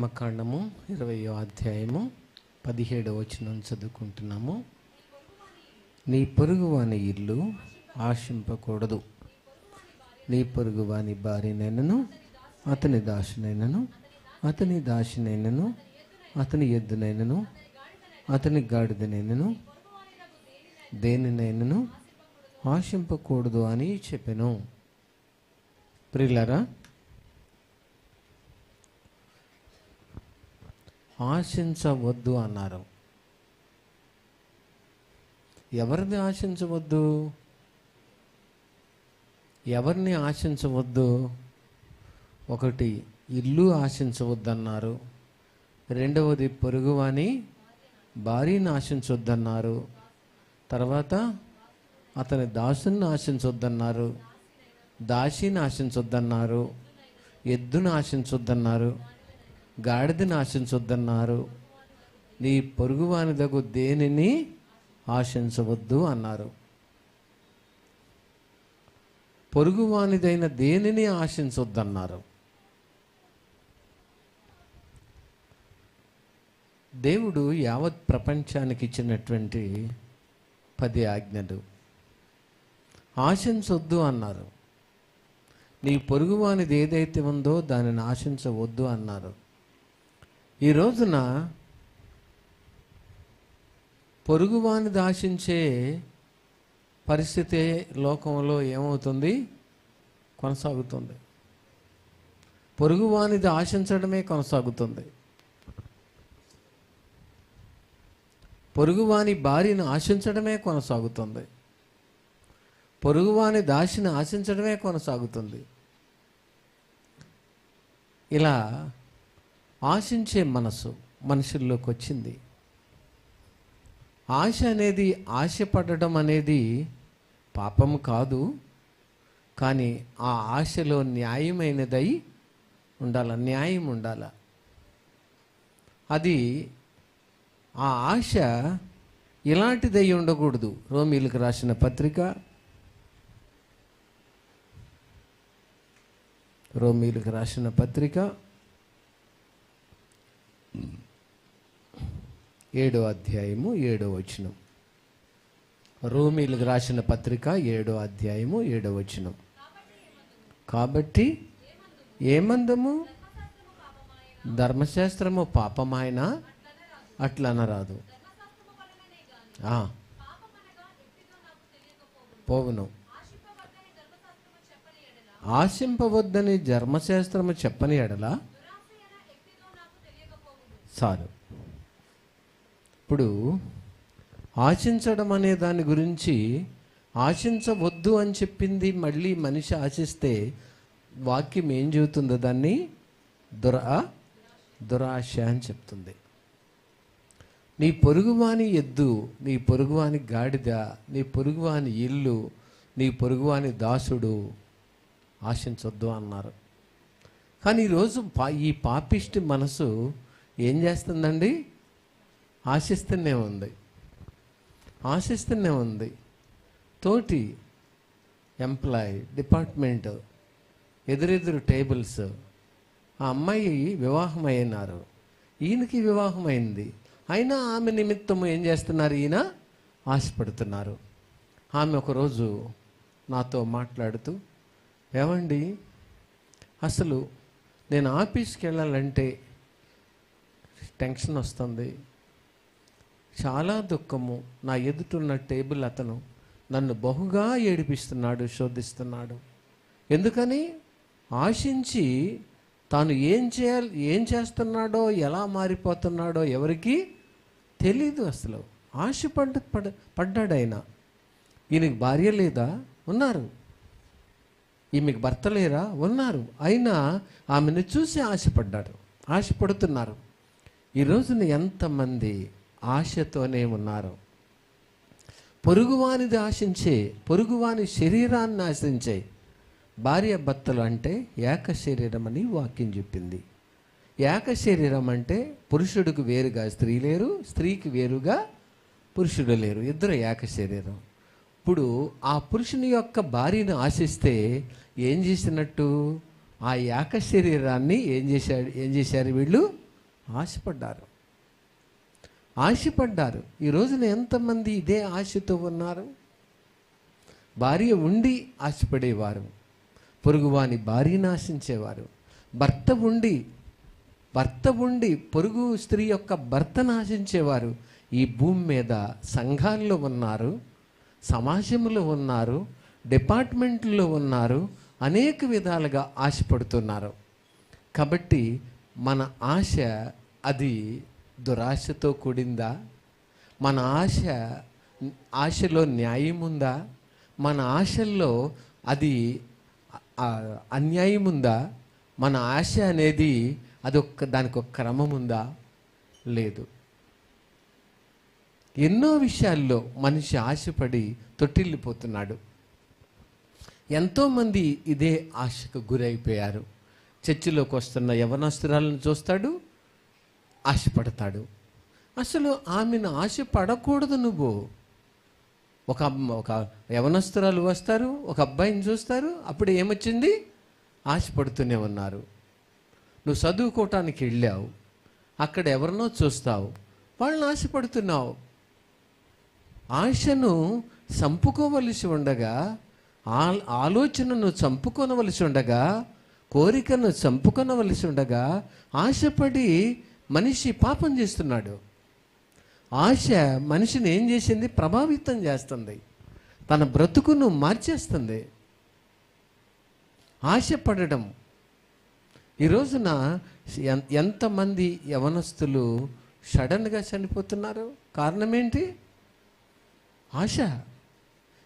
నిర్గమకాండము 20వ అధ్యాయము 17వ వచనం చదువుకుంటున్నాము. నీ పొరుగువాని ఇల్లు ఆశింపకూడదు. నీ పొరుగువాని భార్యనైనను, అతని దాసునైనను, అతని దాసినైనను, అతని ఎద్దునైనను, అతని గాడిదనైనను, దేనినైనను ఆశింపకూడదు అని చెప్పెను. ప్రియులారా, ఆశించవద్దు అన్నారు. ఎవరిని ఆశించవద్దు? ఎవరిని ఆశించవద్దు? ఒకటి, ఇల్లు ఆశించవద్దన్నారు. రెండవది, పొరుగువాని భార్యని ఆశించొద్దన్నారు. తర్వాత అతని దాసుని ఆశించొద్దన్నారు, దాసిని ఆశించొద్దన్నారు, ఎద్దును ఆశించొద్దన్నారు, గాడిదని ఆశించొద్దన్నారు. నీ పొరుగువానిదగు దేనిని ఆశించవద్దు అన్నారు. పొరుగువానిదైన దేనిని ఆశించొద్దన్నారు. దేవుడు యావత్ ప్రపంచానికి ఇచ్చినటువంటి 10 ఆజ్ఞలు. ఆశించొద్దు అన్నారు. నీ పొరుగువానిది ఏదైతే ఉందో దానిని ఆశించవద్దు అన్నారు. ఈ రోజున పొరుగువానిది ఆశించే పరిస్థితి లోకంలో ఏమవుతుంది? కొనసాగుతుంది. పొరుగువానిది ఆశించడమే కొనసాగుతుంది. పొరుగువాని భార్యను ఆశించడమే కొనసాగుతుంది. పొరుగువాని దాసిని ఆశించడమే కొనసాగుతుంది. ఇలా ఆశించే మనసు మనుషుల్లోకి వచ్చింది. ఆశ అనేది, ఆశపడడం అనేది పాపము కాదు. కానీ ఆ ఆశలో న్యాయమైనదై ఉండాల, న్యాయం ఉండాల. అది, ఆ ఆశ ఇలాంటిదై ఉండకూడదు. రోమీలకు రాసిన పత్రిక 7వ అధ్యాయము 7వ వచనం. రోమీలకు రాసిన పత్రిక 7వ అధ్యాయము 7వ వచనం. కాబట్టి ఏమందము? ధర్మశాస్త్రము పాపమాయన అట్లనరాదు. పోవును. ఆశింపవద్దని ధర్మశాస్త్రము చెప్పని ఎడల చాలు. ఇప్పుడు ఆశించడం అనే దాని గురించి, ఆశించవద్దు అని చెప్పింది మళ్ళీ మనిషి ఆశిస్తే వాక్యం ఏం చెబుతుందో దాన్ని దురాశ అని చెప్తుంది. నీ పొరుగువాని ఎద్దు, నీ పొరుగువాని గాడిద, నీ పొరుగువాని ఇల్లు, నీ పొరుగువాని దాసుడు ఆశించొద్దు అన్నారు. కానీ ఈరోజు ఈ పాపిష్టి మనసు ఏం చేస్తుందండి? ఆశిస్తూనే ఉంది. తోటి ఎంప్లాయ్, డిపార్ట్మెంట్, ఎదురెదురు టేబుల్స్. ఆ అమ్మాయి వివాహం అయినారు, ఈయనకి వివాహం అయింది. అయినా ఆమె నిమిత్తము ఏం చేస్తున్నారు? ఈయన ఆశపడుతున్నారు. ఆమె ఒకరోజు నాతో మాట్లాడుతూ, ఏమండి, అసలు నేను ఆఫీస్కి వెళ్ళాలంటే టెన్షన్ వస్తుంది, చాలా దుఃఖము. నా ఎదుటున్న టేబుల్ అతను నన్ను బహుగా ఏడిపిస్తున్నాడు, శోధిస్తున్నాడు. ఎందుకని? ఆశించి తాను ఏం చేస్తున్నాడో, ఎలా మారిపోతున్నాడో ఎవరికి తెలీదు. అసలు పడ్డాడు ఆయన. ఈయనకి భార్య లేదా? ఉన్నారు. ఈమెకు భర్త లేరా? ఉన్నారు. అయినా ఆమెను చూసి ఆశపడుతున్నారు. ఈ రోజున ఎంతమంది ఆశతోనే ఉన్నారు? పొరుగువానిది ఆశించే, పొరుగువాని శరీరాన్ని ఆశించే భార్య భర్తలు అంటే ఏక శరీరం అని వాక్యం చెప్పింది. ఏక శరీరం అంటే పురుషుడికి వేరుగా స్త్రీ లేరు, స్త్రీకి వేరుగా పురుషుడు లేరు, ఇద్దరు ఏక శరీరం. ఇప్పుడు ఆ పురుషుని యొక్క భార్యను ఆశిస్తే ఏం చేసినట్టు? ఆ ఏక శరీరాన్ని ఏం చేశారు వీళ్ళు? ఆశపడ్డారు. ఆశపడ్డారు. ఈ రోజున ఎంతమంది ఇదే ఆశతో ఉన్నారు? భార్య ఉండి ఆశపడేవారు, పొరుగువాని భార్యను ఆశించేవారు. భర్త ఉండి పొరుగు స్త్రీ యొక్క భర్తను ఆశించేవారు. ఈ భూమి మీద సంఘాల్లో ఉన్నారు, సమాజంలో ఉన్నారు, డిపార్ట్మెంట్లో ఉన్నారు, అనేక విధాలుగా ఆశపడుతున్నారు. కాబట్టి మన ఆశ అది దురాశతో కూడిందా? మన ఆశలో న్యాయం ఉందా? మన ఆశల్లో అది అన్యాయం ఉందా? మన ఆశ అనేది దానికి ఒక క్రమం ఉందా? లేదు. ఎన్నో విషయాల్లో మనిషి ఆశపడి తొట్టిల్లిపోతున్నాడు. ఎంతోమంది ఇదే ఆశకు గురైపోయారు. చర్చిలోకి వస్తున్న యవనస్తురాలను చూస్తాడు, ఆశపడతాడు. అసలు ఆమెను ఆశపడకూడదు. నువ్వు ఒక యవనస్తురాలు వస్తారు, ఒక అబ్బాయిని చూస్తారు, అప్పుడు ఏమొచ్చింది? ఆశపడుతూనే ఉన్నారు. నువ్వు చదువుకోవటానికి వెళ్ళావు, అక్కడ ఎవరినో చూస్తావు, వాళ్ళని ఆశపడుతున్నావు. ఆశను చంపుకోవలసి ఉండగా, ఆలోచనను చంపుకొనవలసి ఉండగా, కోరికను చంపుకొనవలసి ఉండగా ఆశపడి మనిషి పాపం చేస్తున్నాడు. ఆశ మనిషిని ఏం చేసింది? ప్రభావితం చేస్తుంది, తన బ్రతుకును మార్చేస్తుంది. ఆశపడడం. ఈ రోజున ఎంతమంది యవనస్తులు సడన్గా చనిపోతున్నారు? కారణం ఏంటి? ఆశ.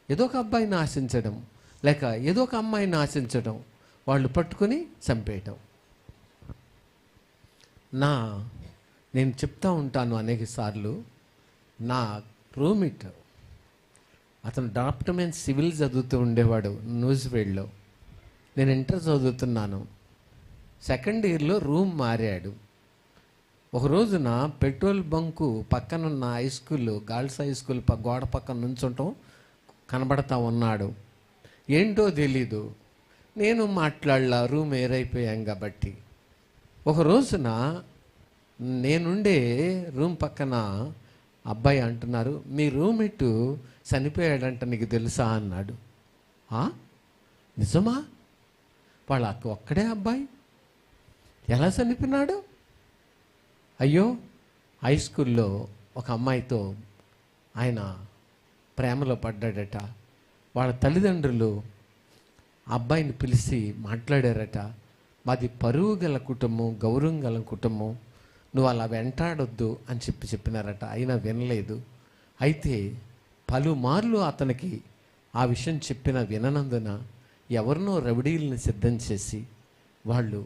ఏదో ఒక అబ్బాయిని ఆశించడం, లేక ఏదో ఒక అమ్మాయిని ఆశించడం, వాళ్ళు పట్టుకొని చంపేయటం. నేను చెప్తా ఉంటాను అనేక సార్లు. నా రూమ్మేట్, అతను డాక్టర్మెంట్ సివిల్ చదువుతూ ఉండేవాడు న్యూజివేడ్లో. నేను ఇంటర్ చదువుతున్నాను. సెకండ్ ఇయర్లో రూమ్ మారాడు. ఒక రోజున పెట్రోల్ బంకు పక్కనున్న high school, girls high school గోడ పక్కన నుంచుంటాం కనబడతా ఉన్నాడు. ఏంటో తెలీదు, నేను మాట్లాడలా, రూమ్ ఏరైపోయాం కాబట్టి. ఒక రోజున నేనుండే రూమ్ పక్కన అబ్బాయి అంటున్నారు, మీ రూమ్మేట్ చనిపోయాడంట, నీకు తెలుసా అన్నాడు. నిజమా? వాళ్ళ ఒక్కడే అబ్బాయి ఎలా చనిపోయినాడు? అయ్యో, హై స్కూల్లో ఒక అమ్మాయితో ఆయన ప్రేమలో పడ్డాడట. వాళ్ళ తల్లిదండ్రులు అబ్బాయిని పిలిచి మాట్లాడారట. మాది పరువు గల కుటుంబం, గౌరవం గల కుటుంబం, నువ్వు అలా వెంటాడొద్దు అని చెప్పినారట. అయినా వినలేదు. అయితే పలుమార్లు అతనికి ఆ విషయం విననందున ఎవరినో రౌడీలను సిద్ధం చేసి వాళ్ళు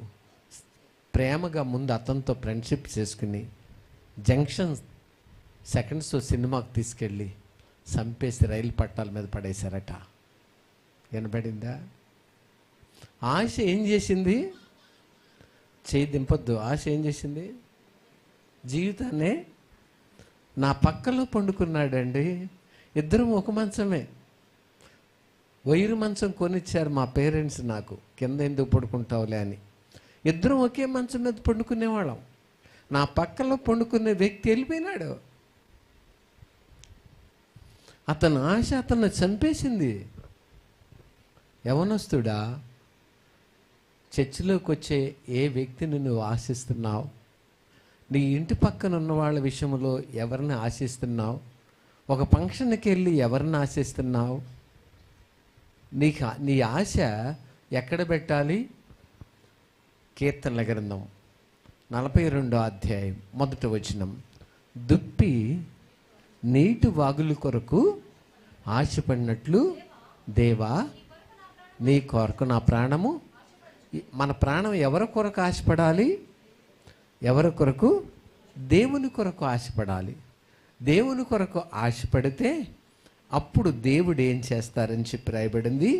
ప్రేమగా ముందు అతనితో ఫ్రెండ్షిప్ చేసుకుని జంక్షన్ సెకండ్స్ సినిమాకి తీసుకెళ్ళి చంపేసి రైలు పట్టాల మీద పడేశారట. వినబడిందా? ఆశ ఏం చేసింది? చేయి దింపొద్దు. ఆశ ఏం చేసింది? జీవితాన్నే. నా పక్కలో పండుకున్నాడండి. ఇద్దరం ఒక మంచమే, వైరు మంచం కొనిచ్చారు మా పేరెంట్స్ నాకు, కింద ఎందుకు పడుకుంటావులే అని. ఇద్దరం ఒకే మంచం మీద పండుకునేవాళ్ళం. నా పక్కలో పండుకునే వ్యక్తి వెళ్ళిపోయినాడు. అతని ఆశ అతన్ని చంపేసింది. యవనస్తుడా, చర్చిలోకి వచ్చే ఏ వ్యక్తిని నువ్వు ఆశిస్తున్నావు? నీ ఇంటి పక్కన ఉన్న వాళ్ళ విషయంలో ఎవరిని ఆశిస్తున్నావు? ఒక ఫంక్షన్కి వెళ్ళి ఎవరిని ఆశిస్తున్నావు? నీ ఆశ ఎక్కడ పెట్టాలి? కీర్తనల గ్రంథం 42వ అధ్యాయం 1వ వచనం. దుప్పి నీటి వాగుల కొరకు ఆశపడినట్లు దేవా నీ కొరకు నా ప్రాణము. మన ప్రాణం ఎవరి కొరకు ఆశపడాలి? ఎవరి కొరకు? దేవుని కొరకు ఆశపడాలి. దేవుని కొరకు ఆశపడితే అప్పుడు దేవుడు ఏం చేస్తారని చెప్పి రాయబడింది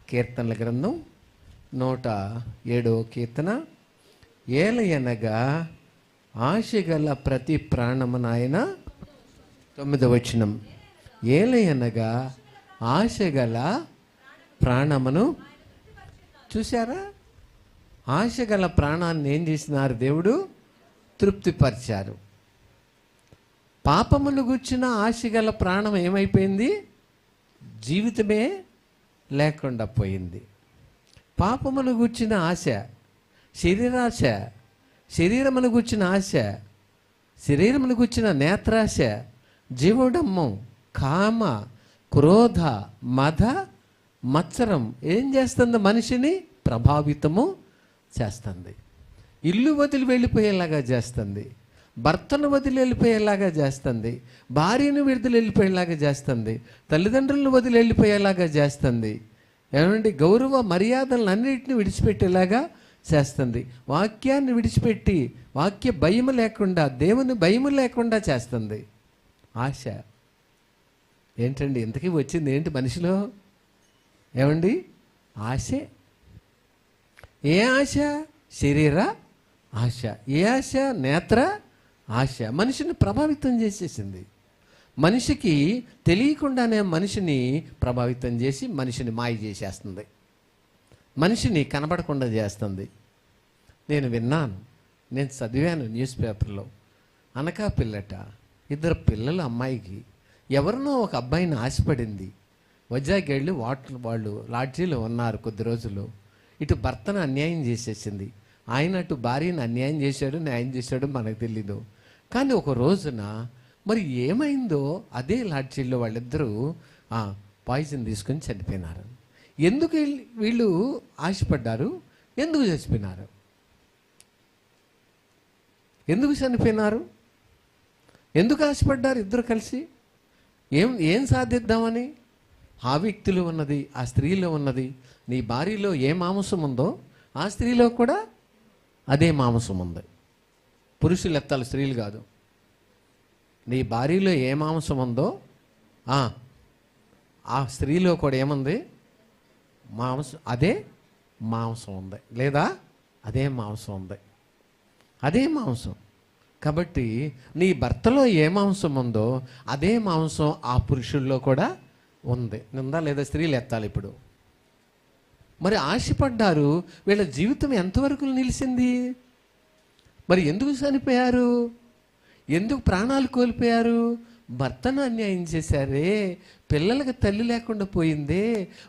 కీర్తనల గ్రంథం 107వ కీర్తన. ఏలయనగా ఆశగల ప్రతి ప్రాణమున ఆయన 9వ వచనం. ఏలయనగా ఆశగల ప్రాణమును. చూసారా? ఆశగల ప్రాణాన్ని ఏం చేసినారు? దేవుడు తృప్తిపరిచారు. పాపమును గూర్చిన ఆశ గల ప్రాణం ఏమైపోయింది? జీవితమే లేకుండా పోయింది. పాపమును గూర్చిన ఆశ, శరీరాశ, శరీరమును గూర్చిన ఆశ, శరీరమును గూర్చిన నేత్రాశ, జీవడమ్మం, కామ, క్రోధ, మద, మత్సరం ఏం చేస్తుంది? మనిషిని ప్రభావితము చేస్తుంది. ఇల్లు వదిలి వెళ్ళిపోయేలాగా చేస్తుంది, భర్తను వదిలి వెళ్ళిపోయేలాగా చేస్తుంది, భార్యను విడుదల వెళ్ళిపోయేలాగా చేస్తుంది, తల్లిదండ్రులను వదిలి వెళ్ళిపోయేలాగా చేస్తుంది. ఏమండి? గౌరవ మర్యాదలను అన్నిటిని విడిచిపెట్టేలాగా చేస్తుంది. వాక్యాన్ని విడిచిపెట్టి వాక్య భయము లేకుండా, దేవుని భయము లేకుండా చేస్తుంది. ఆశ ఏంటండి? ఇంతకీ వచ్చింది ఏంటి మనిషిలో? ఏమండి? ఆశే. ఏ ఆశ? శరీర ఆశ. ఏ ఆశ? నేత్ర ఆశ. మనిషిని ప్రభావితం చేసేసింది. మనిషికి తెలియకుండానే మనిషిని ప్రభావితం చేసి మనిషిని మాయ చేసేస్తుంది, మనిషిని కనబడకుండా చేస్తుంది. నేను విన్నాను, నేను చదివాను న్యూస్ పేపర్లో. అనకాపిల్లట 2 పిల్లలు అమ్మాయికి ఎవరినో ఒక అబ్బాయిని ఆశపడింది. వైజాగ్ వెళ్ళి వాళ్ళు లాడ్జీలో ఉన్నారు కొద్ది రోజులు. ఇటు భర్తను అన్యాయం చేసేసింది, ఆయన అటు భార్యను అన్యాయం చేశాడు, న్యాయం చేశాడు మనకు తెలీదు. కానీ ఒక రోజున మరి ఏమైందో అదే లాడ్జీలో వాళ్ళిద్దరూ పాయిజన్ తీసుకొని చనిపోయినారు. ఎందుకు వీళ్ళు ఆశపడ్డారు? ఎందుకు చచ్చిపోయినారు? ఎందుకు చనిపోయినారు? ఎందుకు ఆశపడ్డారు ఇద్దరు కలిసి? ఏం సాధిద్దామని? ఆ వ్యక్తిలో ఉన్నది, ఆ స్త్రీలో ఉన్నది. నీ భార్యలో ఏ మాంసం ఉందో ఆ స్త్రీలో కూడా అదే మాంసం ఉంది. పురుషులు ఎత్తాలి, స్త్రీలు కాదు. నీ భార్యలో ఏ మాంసం ఉందో ఆ స్త్రీలో కూడా ఏముంది? మాంసం, అదే మాంసం ఉంది, లేదా అదే మాంసం ఉంది, అదే మాంసం. కాబట్టి నీ భర్తలో ఏ మాంసం ఉందో అదే మాంసం ఆ పురుషుల్లో కూడా ఉంది. ఉందా లేదా? స్త్రీలు ఎత్తాలి ఇప్పుడు. మరి ఆశపడ్డారు. వీళ్ళ జీవితం ఎంతవరకు నిలిచింది? మరి ఎందుకు చనిపోయారు? ఎందుకు ప్రాణాలు కోల్పోయారు? భర్తను అన్యాయం చేశారే, పిల్లలకు తల్లి లేకుండా పోయిందే,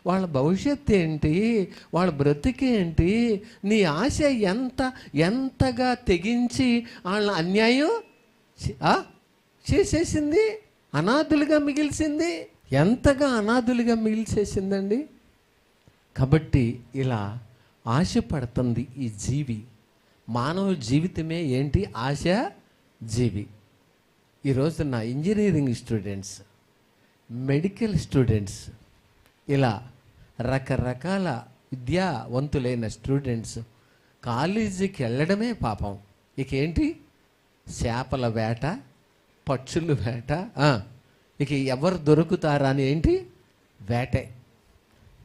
వాళ్ళ భవిష్యత్తు ఏంటి, వాళ్ళ బ్రతికేంటి? నీ ఆశ ఎంతగా తెగించి వాళ్ళని అన్యాయం చేసేసింది, అనాథులుగా మిగిల్చింది. ఎంతగా అనాథులుగా మిగిల్చేసిందండి. కాబట్టి ఇలా ఆశపడుతుంది ఈ జీవి. మానవ జీవితమే ఏంటి? ఆశ జీవి. ఈరోజు నా ఇంజనీరింగ్ స్టూడెంట్స్, మెడికల్ స్టూడెంట్స్, ఇలా రకరకాల విద్యావంతులైన స్టూడెంట్స్ కాలేజీకి వెళ్ళడమే పాపం. ఇక ఏంటి? చేపల వేట, పక్షుల వేట, ఇక ఎవరు దొరుకుతారా అని ఏంటి? వేటే.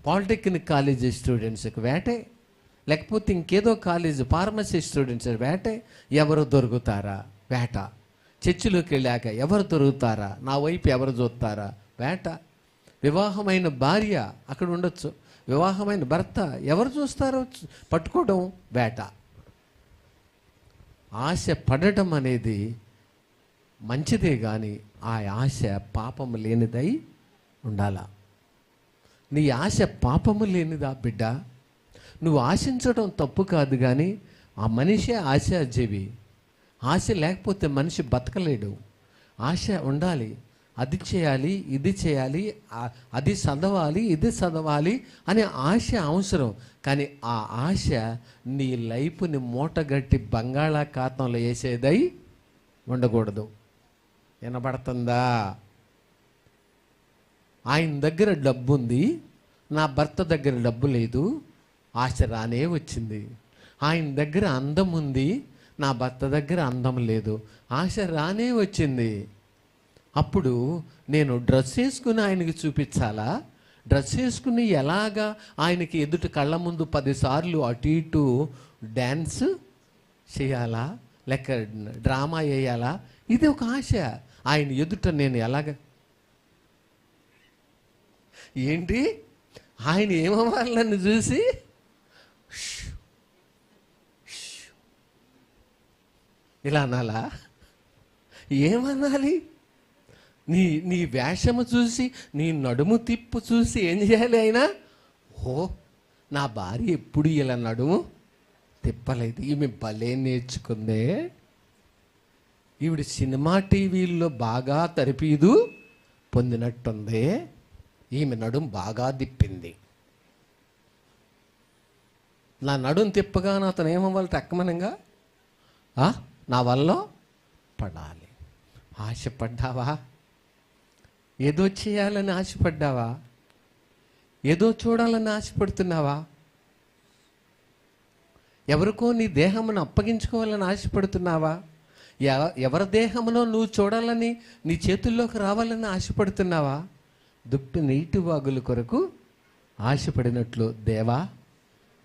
పాలిటెక్నిక్ కాలేజీ స్టూడెంట్స్కి వేటే, లేకపోతే ఇంకేదో కాలేజీ ఫార్మసీ స్టూడెంట్స్ వేటే. ఎవరు దొరుకుతారా? వేట. చర్చిలోకి వెళ్ళాక ఎవరు దొరుకుతారా, నా వైపు ఎవరు చూస్తారా? వేట. వివాహమైన భార్య అక్కడ ఉండొచ్చు, వివాహమైన భర్త ఎవరు చూస్తారో పట్టుకోవడం వేట. ఆశ పడటం అనేది మంచిదే, కానీ ఆ ఆశ పాపము లేనిదై ఉండాలా. నీ ఆశ పాపము లేనిదా బిడ్డ? నువ్వు ఆశించడం తప్పు కాదు, కానీ ఆ మనిషే ఆశాజీవి. ఆశ లేకపోతే మనిషి బతకలేడు. ఆశ ఉండాలి. అది చేయాలి, ఇది చేయాలి, అది చదవాలి, ఇది చదవాలి అనే ఆశ అవసరం. కానీ ఆ ఆశ నీ లైఫ్ని మూటగట్టి బంగాళాఖాతంలో వేసేదై ఉండకూడదు. వినబడుతుందా? ఆయన దగ్గర డబ్బు ఉంది, నా భర్త దగ్గర డబ్బు లేదు, ఆశ రానే వచ్చింది. ఆయన దగ్గర అందం ఉంది, నా భర్త దగ్గర అందం లేదు, ఆశ రానే వచ్చింది. అప్పుడు నేను డ్రెస్ వేసుకుని ఆయనకి చూపించాలా? డ్రెస్ వేసుకుని ఎలాగా ఆయనకి ఎదుటి కళ్ళ ముందు 10 సార్లు అటు ఇటు డ్యాన్స్ చేయాలా, లేక డ్రామా వేయాలా? ఇది ఒక ఆశ. ఆయన ఎదుట నేను ఎలాగ ఏంటి? ఆయన ఏమవ్వాలని చూసి ఇలా అనాలా? ఏమనాలి? నీ నీ వేషము చూసి, నీ నడుము తిప్పు చూసి ఏం చేయాలి అయినా? ఓ, నా భార్య ఎప్పుడు ఇలా నడుము తిప్పలేదు, ఈమె భలే నేర్చుకుందే, ఈవిడ సినిమా టీవీల్లో బాగా తరపీదు పొందినట్టుంది, ఈమె నడుము బాగా తిప్పింది. నా నడుము తిప్పగానే అతను ఏమవ్వాలి? టక్కమనంగా నా వల్ల పడాలి. ఆశపడ్డావా? ఏదో చేయాలని ఆశపడ్డావా? ఏదో చూడాలని ఆశపడుతున్నావా? ఎవరికో నీ దేహమును అప్పగించుకోవాలని ఆశపడుతున్నావా? ఎవరి దేహమునో నువ్వు చూడాలని, నీ చేతుల్లోకి రావాలని ఆశపడుతున్నావా? దుప్పి నీటి వాగుల కొరకు ఆశపడినట్లు దేవా,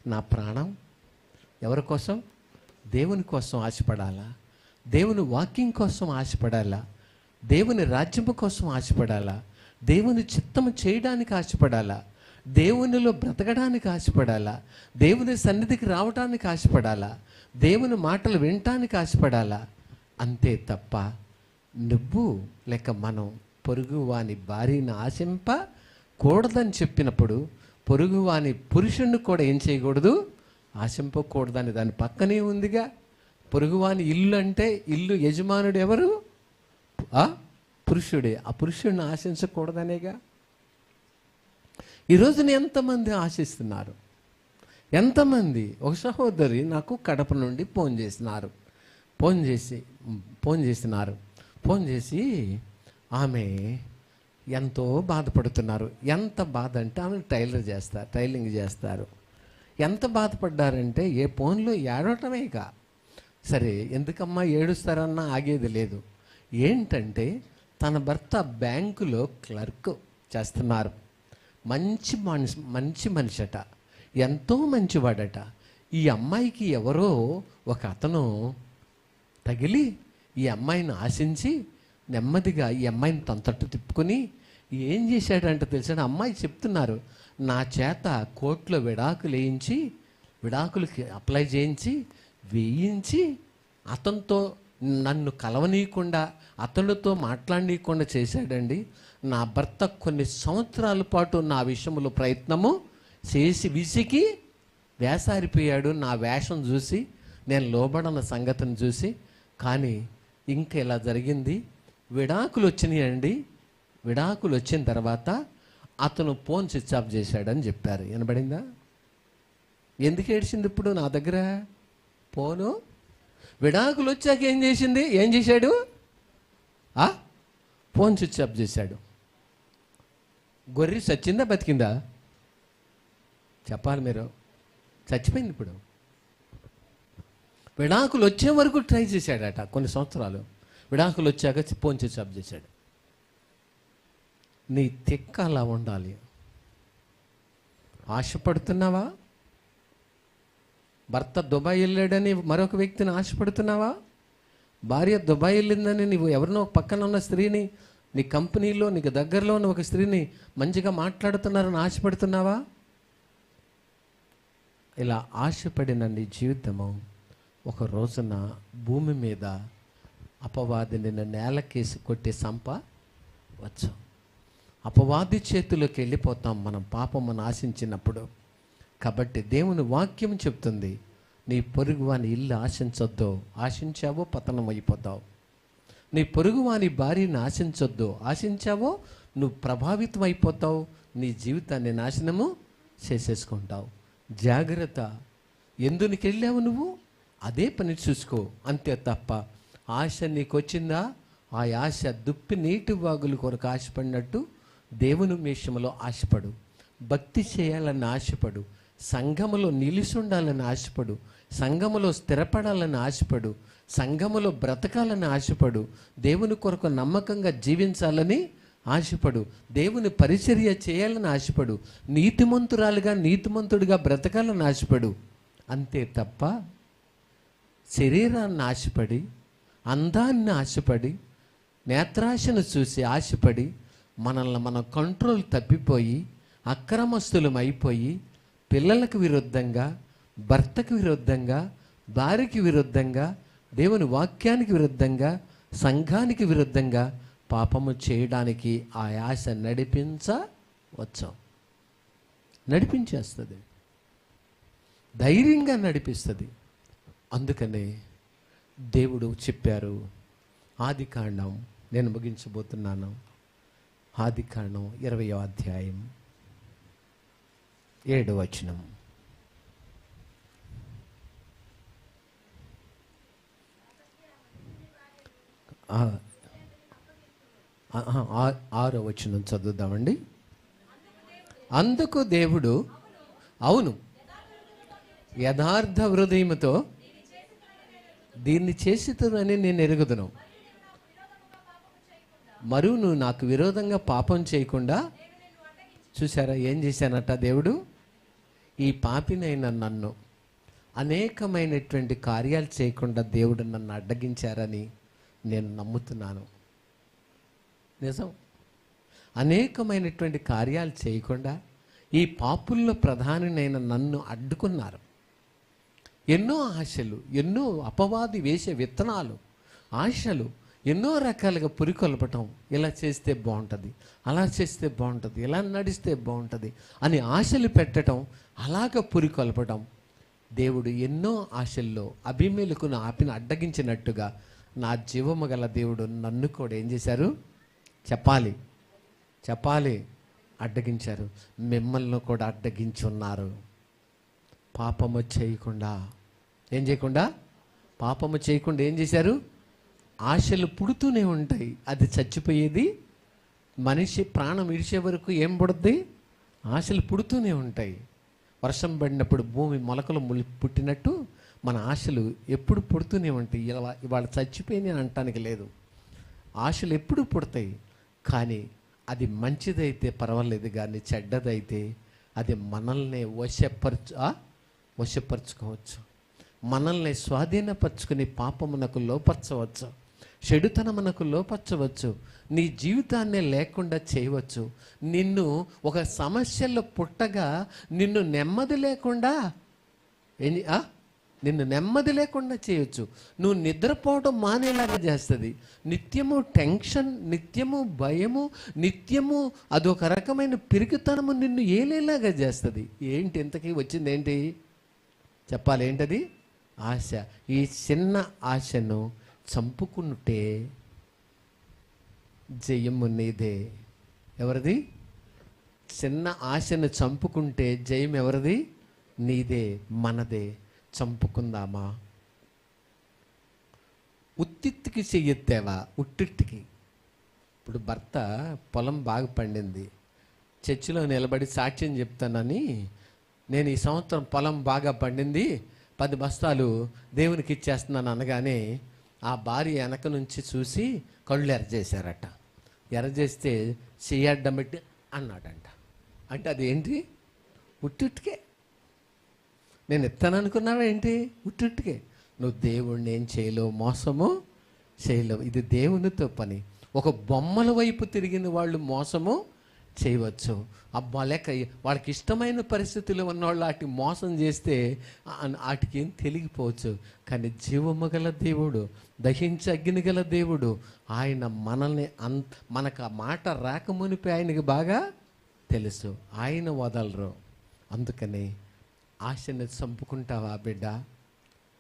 నా ప్రాణం ఎవరి కోసం? దేవుని కోసం ఆశపడాలా? దేవుని వాక్యం కోసం ఆశపడాలా? దేవుని రాజ్యము కోసం ఆశపడాలా? దేవుని చిత్తము చేయడానికి ఆశపడాలా? దేవునిలో బ్రతకడానికి ఆశపడాలా? దేవుని సన్నిధికి రావడానికి ఆశపడాలా? దేవుని మాటలు వినటానికి ఆశపడాలా? అంతే తప్ప నువ్వు లేక మనం పొరుగువాని భార్యను ఆశింపకూడదని చెప్పినప్పుడు, పొరుగువాని పురుషుణ్ణి కూడా ఏం చేయకూడదు? ఆశింపకూడదని దాని పక్కనే ఉందిగా. పొరుగువాని ఇల్లు అంటే ఇల్లు యజమానుడు ఎవరు? పురుషుడే. ఆ పురుషుడిని ఆశించకూడదనేగా. ఈరోజున ఎంతమంది ఆశిస్తున్నారు? ఎంతమంది? ఒక సహోదరి నాకు కడప నుండి ఫోన్ చేసి ఆమె ఎంతో బాధపడుతున్నారు. ఎంత బాధ అంటే ఆమె టైలింగ్ చేస్తారు. ఎంత బాధపడ్డారంటే ఏ ఫోన్లో ఏడవటమేగా. సరే, ఎందుకమ్మా ఏడుస్తారన్నా ఆగేది లేదు. ఏంటంటే తన భర్త బ్యాంకులో క్లర్క్ చేస్తున్నారు. మంచి మనిషట, ఎంతో మంచివాడట. ఈ అమ్మాయికి ఎవరో ఒక అతను తగిలి ఈ అమ్మాయిని ఆశించి నెమ్మదిగా ఈ అమ్మాయిని తనతట్టు తిప్పుకొని ఏం చేశాడంటే తెలిసిన అమ్మాయి చెప్తున్నారు, నా చేత కోర్టులో విడాకులకి అప్లై వేయించి అతనితో నన్ను కలవనీయకుండా, అతనితో మాట్లాడనీయకుండా చేశాడండి. నా భర్త కొన్ని సంవత్సరాల పాటు నా విషయంలో ప్రయత్నము చేసి విసికి వేసారిపోయాడు. నా వేషం చూసి, నేను లోబడిన సంగతిని చూసి. కానీ ఇంకా ఇలా జరిగింది. విడాకులు వచ్చినాయండి. విడాకులు వచ్చిన తర్వాత అతను ఫోన్ స్విచ్ ఆఫ్ చేశాడని చెప్పారు. వినబడిందా? ఎందుకు ఏడ్చింది ఇప్పుడు నా దగ్గర? ఫోను విడాకులు వచ్చాక ఏం చేశాడు? ఫోన్ స్విచ్ ఆఫ్ చేశాడు. గొర్రె చచ్చిందా బతికిందా? చెప్పాలి మీరు. చచ్చిపోయింది. ఇప్పుడు విడాకులు వచ్చే వరకు ట్రై చేశాడట కొన్ని సంవత్సరాలు. విడాకులు వచ్చాక ఫోన్ స్విచ్ ఆఫ్ చేశాడు. నీ తిక్క అలా ఉండాలి. ఆశపడుతున్నావా? భర్త దుబాయ్ వెళ్ళాడని మరొక వ్యక్తిని ఆశపడుతున్నావా? భార్య దుబాయ్ వెళ్ళిందని నీవు ఎవరినో పక్కన ఉన్న స్త్రీని, నీ కంపెనీలో నీకు దగ్గరలో ఉన్న ఒక స్త్రీని మంచిగా మాట్లాడుతున్నారని ఆశపడుతున్నావా? ఇలా ఆశపడిన నీ జీవితము ఒక రోజున భూమి మీద అపవాదిని నేలకేసి కొట్టి వచ్చు. అపవాది చేతిలోకి వెళ్ళిపోతాం మనం పాపమును ఆశించినప్పుడు. కాబట్టి దేవుని వాక్యం చెప్తుంది, నీ పొరుగువాని ఇల్లు ఆశించొద్దు. ఆశించావో పతనం అయిపోతావు. నీ పొరుగువాని భార్యని ఆశించావో నువ్వు ప్రభావితం అయిపోతావు. నీ జీవితాన్ని నాశనము చేసేసుకుంటావు. జాగ్రత్త. ఎందునికి వెళ్ళావు నువ్వు? అదే పని చూసుకో. అంతే తప్ప ఆశ నీకు వచ్చిందా? ఆ ఆశ దుప్పి నీటి వాగుల కొరకు ఆశపడినట్టు దేవుని విషయంలో ఆశపడు. భక్తి చేయాలని ఆశపడు. సంఘములో నిలిచి ఉండాలని ఆశపడు. సంఘములో స్థిరపడాలని ఆశపడు. సంఘములో బ్రతకాలని ఆశపడు. దేవుని కొరకు నమ్మకంగా జీవించాలని ఆశపడు. దేవుని పరిచర్య చేయాలని ఆశపడు. నీతిమంతుడిగా బ్రతకాలని ఆశపడు. అంతే తప్ప శరీరాన్ని ఆశపడి, అందాన్ని ఆశపడి, నేత్రాశను చూసి ఆశపడి మనల్ని మన కంట్రోల్ తప్పిపోయి అక్రమస్తులం అయిపోయి పిల్లలకు విరుద్ధంగా, భర్తకు విరుద్ధంగా, భార్యకి విరుద్ధంగా, దేవుని వాక్యానికి విరుద్ధంగా, సంఘానికి విరుద్ధంగా పాపము చేయడానికి ఆ ఆశ నడిపించేస్తుంది, ధైర్యంగా నడిపిస్తుంది. అందుకనే దేవుడు చెప్పారు, ఆదికాండం, నేను ముగించబోతున్నాను, ఆదికాండం 20వ అధ్యాయం 7వ వచనం. ఆరో వచనం చదువుదామండి. అందుకు దేవుడు, అవును, యథార్థ హృదయముతో దీన్ని చేసితునని నేను ఎరుగుదును, మరియు నువ్వు నాకు విరోధంగా పాపం చేయకుండా. చూసారా ఏం చేశానట దేవుడు? ఈ పాపినైన నన్ను అనేకమైనటువంటి కార్యాలు చేయకుండా దేవుడు నన్ను అడ్డగించారని నేను నమ్ముతున్నాను. నిజం. అనేకమైనటువంటి కార్యాలు చేయకుండా ఈ పాపుల్లో ప్రధానినైన నన్ను అడ్డుకున్నారు. ఎన్నో ఆశలు, ఎన్నో అపవాది వేసే విత్తనాలు, ఆశలు, ఎన్నో రకాలుగా పురికొల్పటం. ఇలా చేస్తే బాగుంటుంది, అలా చేస్తే బాగుంటుంది, ఇలా నడిస్తే బాగుంటుంది అని ఆశలు పెట్టడం, అలాగ పురికొల్పటం. దేవుడు ఎన్నో ఆశల్లో అబీమెలెకును అడ్డగించినట్టుగా నా జీవము గల దేవుడు నన్ను కూడా ఏం చేశారు? చెప్పాలి, అడ్డగించారు. మిమ్మల్ని కూడా అడ్డగించి ఉన్నారు. పాపము చేయకుండా ఏం చేశారు? ఆశలు పుడుతూనే ఉంటాయి. అది చచ్చిపోయేది. మనిషి ప్రాణం విడిచే వరకు ఏం పుడుద్ది? ఆశలు పుడుతూనే ఉంటాయి. వర్షం పడినప్పుడు భూమి మొలకలు పుట్టినట్టు మన ఆశలు ఎప్పుడు పుడుతూనే ఉంటాయి. ఇవాళ చచ్చిపోయినాయి అని అనటానికి లేదు. ఆశలు ఎప్పుడు పుడతాయి. కానీ అది మంచిదైతే పర్వాలేదు, కానీ చెడ్డదైతే అది మనల్ని వశపరుచుకోవచ్చు, మనల్ని స్వాధీనపరుచుకుని పాపమునకు లోపరచవచ్చు, చెడుతనమునకు లోపరచవచ్చు, నీ జీవితాన్నే లేకుండా చేయవచ్చు. నిన్ను ఒక సమస్యలో పుట్టగా నిన్ను నెమ్మది లేకుండా చేయొచ్చు. నువ్వు నిద్రపోవడం మానేలాగా చేస్తుంది. నిత్యము టెన్షన్, నిత్యము భయము, నిత్యము అదొక రకమైన పిరికితనము నిన్ను ఏలేలాగా చేస్తుంది. ఏంటి ఇంతకీ వచ్చింది? ఏంటి చెప్పాలి? ఏంటది? ఆశ. ఈ చిన్న ఆశను చంపుకుంటే జయము నీదే. ఎవరిది? చిన్న ఆశను చంపుకుంటే జయం ఎవరిది? నీదే, మనదే. చంపుకుందామా? ఉత్తిత్తికి చెయ్యెత్తావా? ఉట్టిట్టికి. ఇప్పుడు భర్త పొలం బాగా పండింది, చర్చిలో నిలబడి సాక్ష్యం చెప్తానని, నేను ఈ సంవత్సరం పొలం బాగా పండింది, 10 బస్తాలు దేవునికి ఇచ్చేస్తున్నాను అనగానే ఆ భార్య వెనక నుంచి చూసి కళ్ళు ఎర్రజేశారట. ఎర్రజేస్తే చెయ్యడ్డం పెట్టి అన్నాడంట. అంటే అది ఏంటి? ఉట్టిట్టికే. నేను ఎత్తాననుకున్నావా ఏంటి? ఉట్టిట్టికే. నువ్వు దేవుణ్ణి ఏం చేయలేవు, మోసము చేయలేవు. ఇది దేవునితో పని. ఒక బొమ్మల వైపు తిరిగిన వాళ్ళు మోసము చేయవచ్చు. అబ్బా లేక వాళ్ళకి ఇష్టమైన పరిస్థితులు ఉన్నవాళ్ళు వాటికి మోసం చేస్తే వాటికి ఏం తెలియకపోవచ్చు. కానీ జీవము గల దేవుడు, దహించి అగ్ని గల దేవుడు, ఆయన మనల్ని మనకు ఆ మాట రాకమునిపై ఆయనకి బాగా తెలుసు. ఆయన వదలరు. అందుకని ఆశని చంపుకుంటావా బిడ్డ?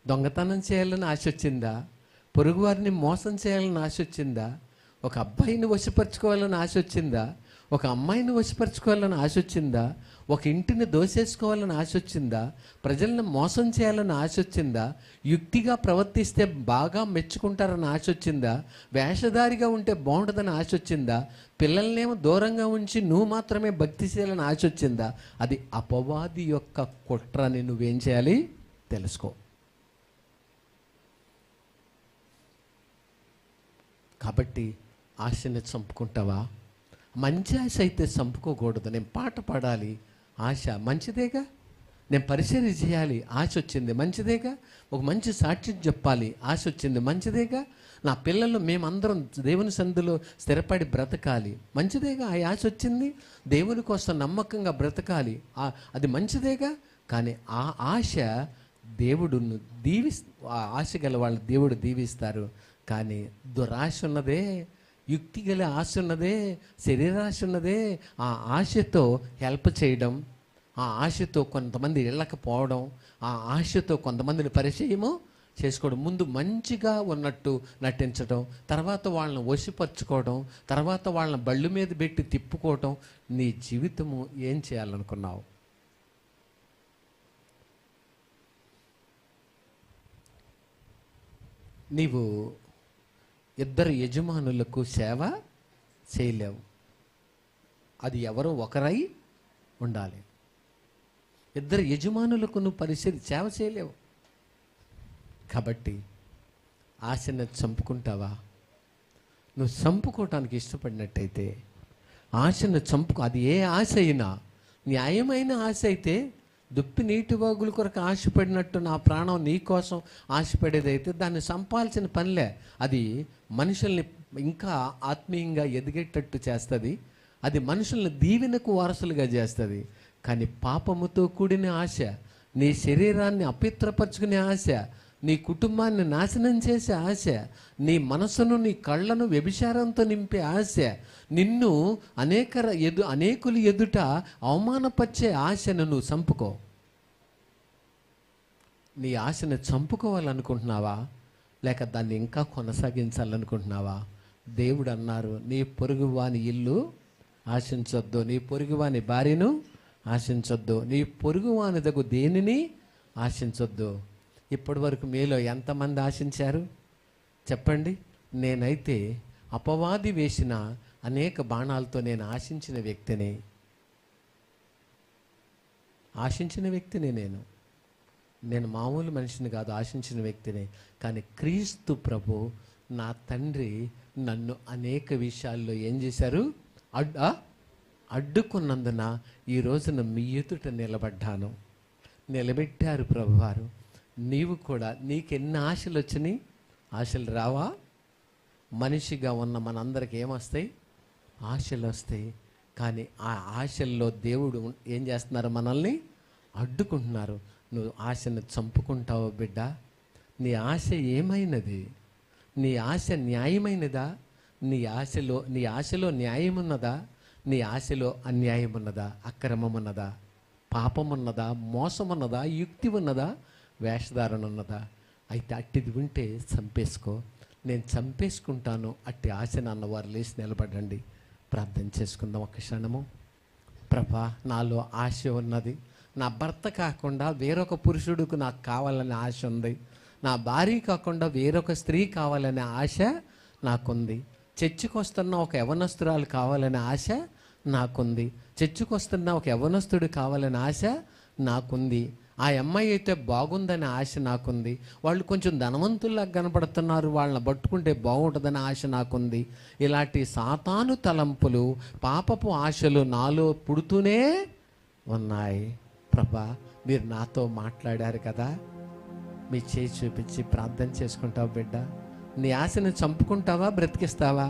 దొంగతనం చేయాలని ఆశ వచ్చిందా? పొరుగువారిని మోసం చేయాలని ఆశ వచ్చిందా? ఒక అబ్బాయిని వశపరచుకోవాలని ఆశ వచ్చిందా? ఒక అమ్మాయిని వశపరచుకోవాలని ఆశ వచ్చిందా? ఒక ఇంటిని దోసేసుకోవాలని ఆశ వచ్చిందా? ప్రజలను మోసం చేయాలని ఆశ వచ్చిందా? యుక్తిగా ప్రవర్తిస్తే బాగా మెచ్చుకుంటారని ఆశ వచ్చిందా? వేషధారిగా ఉంటే బాగుంటుందని ఆశ వచ్చిందా? పిల్లల్నేమో దూరంగా ఉంచి నువ్వు మాత్రమే భక్తి చేయాలని ఆశ వచ్చిందా? అది అపవాది యొక్క కుట్రని నువ్వేం చేయాలి? తెలుసుకో. కాబట్టి ఆశని చంపుకుంటావా? మంచి ఆశ అయితే చంపుకోకూడదు. నేను పాట పాడాలి, ఆశ మంచిదేగా. నేను పరిచర్య చేయాలి, ఆశ వచ్చింది, మంచిదేగా. ఒక మంచి సాక్ష్యం చెప్పాలి, ఆశ వచ్చింది, మంచిదేగా. నా పిల్లలు మేమందరం దేవుని సందులో స్థిరపడి బ్రతకాలి, మంచిదేగా. ఆ ఆశ వచ్చింది. దేవుని కోసం నమ్మకంగా బ్రతకాలి, అది మంచిదేగా. కానీ ఆ ఆశ దేవుడును ఆ ఆశ గల వాళ్ళని దేవుడు దీవిస్తారు. కానీ దురాశ ఉన్నదే, యుక్తి గల ఆశ ఉన్నదే, శరీరాశ ఉన్నదే, ఆ ఆశతో హెల్ప్ చేయడం, ఆ ఆశతో కొంతమంది ఇళ్ళకి పోవడం, ఆ ఆశతో కొంతమందిని పరిచయము చేసుకోవడం, ముందు మంచిగా ఉన్నట్టు నటించడం, తర్వాత వాళ్ళని వశపరుచుకోవడం, తర్వాత వాళ్ళని బళ్ళు మీద పెట్టి తిప్పుకోవడం. నీ జీవితము ఏం చేయాలనుకున్నావు? నీవు ఇద్దరు యజమానులకు సేవ చేయలేవు. అది ఎవరో ఒకరై ఉండాలి. ఇద్దరు యజమానులకు నువ్వు సేవ చేయలేవు. కాబట్టి ఆశను చంపుకుంటావా? నువ్వు చంపుకోవటానికి ఇష్టపడినట్టయితే ఆశను చంపుకో. అది ఏ ఆశ అయినా, న్యాయమైన ఆశ అయితే, దుప్పి నీటి వాగుల కొరకు ఆశపడినట్టు నా ప్రాణం నీ కోసం ఆశపడేదైతే దాన్ని చంపాల్సిన పనిలే. అది మనుషుల్ని ఇంకా ఆత్మీయంగా ఎదిగేటట్టు చేస్తుంది. అది మనుషుల్ని దీవెనకు వారసులుగా చేస్తుంది. కానీ పాపముతో కూడిన ఆశ, నీ శరీరాన్ని అపవిత్రపరచుకునే ఆశ, నీ కుటుంబాన్ని నాశనం చేసే ఆశ, నీ మనసును నీ కళ్ళను వ్యభిచారంతో నింపే ఆశ, నిన్ను అనేకులు ఎదుట అవమానపరిచే ఆశను నువ్వు చంపుకో. నీ ఆశను చంపుకోవాలనుకుంటున్నావా, లేక దాన్ని ఇంకా కొనసాగించాలనుకుంటున్నావా? దేవుడు అన్నారు, నీ పొరుగువాని ఇల్లు ఆశించొద్దు, నీ పొరుగువాని భార్యను ఆశించొద్దు, నీ పొరుగువాని దగ్గు దేనిని ఆశించొద్దు. ఇప్పటి వరకు మీలో ఎంతమంది ఆశించారు చెప్పండి? నేనైతే అపవాది వేసిన అనేక బాణాలతో నేను ఆశించిన వ్యక్తిని నేను మామూలు మనిషిని కాదు, ఆశించిన వ్యక్తిని. కానీ క్రీస్తు ప్రభు నా తండ్రి నన్ను అనేక విషయాల్లో ఏం చేశారు? అడ్డుకున్నందున ఈ రోజున మీ ఎదుట నిలబెట్టారు ప్రభువారు. నీవు కూడా, నీకెన్ని ఆశలు వచ్చినాయి? ఆశలు రావా? మనిషిగా ఉన్న మనందరికి ఏమొస్తాయి? ఆశలు వస్తాయి. కానీ ఆ ఆశల్లో దేవుడు ఏం చేస్తున్నారు? మనల్ని అడ్డుకుంటున్నారు. నువ్వు ఆశను చంపుకుంటావు బిడ్డ. నీ ఆశ ఏమైనది? నీ ఆశ న్యాయమైనదా? నీ ఆశలో న్యాయం ఉన్నదా? నీ ఆశలో అన్యాయం ఉన్నదా? అక్రమం ఉన్నదా? పాపం ఉన్నదా? మోసం ఉన్నదా? యుక్తి ఉన్నదా? వేషధారణ ఉన్నదా? అయితే అట్టిది ఉంటే చంపేసుకో. నేను చంపేసుకుంటాను అట్టి ఆశను అన్నవారు లేచి నిలబడండి. ప్రార్థన చేసుకుందాం ఒక క్షణము. ప్రభా, నాలో ఆశ ఉన్నది. నా భర్త కాకుండా వేరొక పురుషుడికి నాకు కావాలనే ఆశ ఉంది. నా భార్య కాకుండా వేరొక స్త్రీ కావాలనే ఆశ నాకుంది. చర్చికి వస్తున్న ఒక యవనస్తురాలు కావాలనే ఆశ నాకుంది. చర్చికి వస్తున్న ఒక యవనస్తుడు కావాలనే ఆశ నాకుంది. ఆ అమ్మాయి అయితే బాగుందనే ఆశ నాకుంది. వాళ్ళు కొంచెం ధనవంతుల్లా కనపడుతున్నారు, వాళ్ళని పట్టుకుంటే బాగుంటుందనే ఆశ నాకుంది. ఇలాంటి సాతాను తలంపులు, పాపపు ఆశలు నాలో పుడుతూనే ఉన్నాయి. ప్రభా, మీరు నాతో మాట్లాడారు కదా, మీ చేయి చూపించి ప్రార్థన చేసుకుంటావు బిడ్డ. నీ ఆశను చంపుకుంటావా, బ్రతికిస్తావా?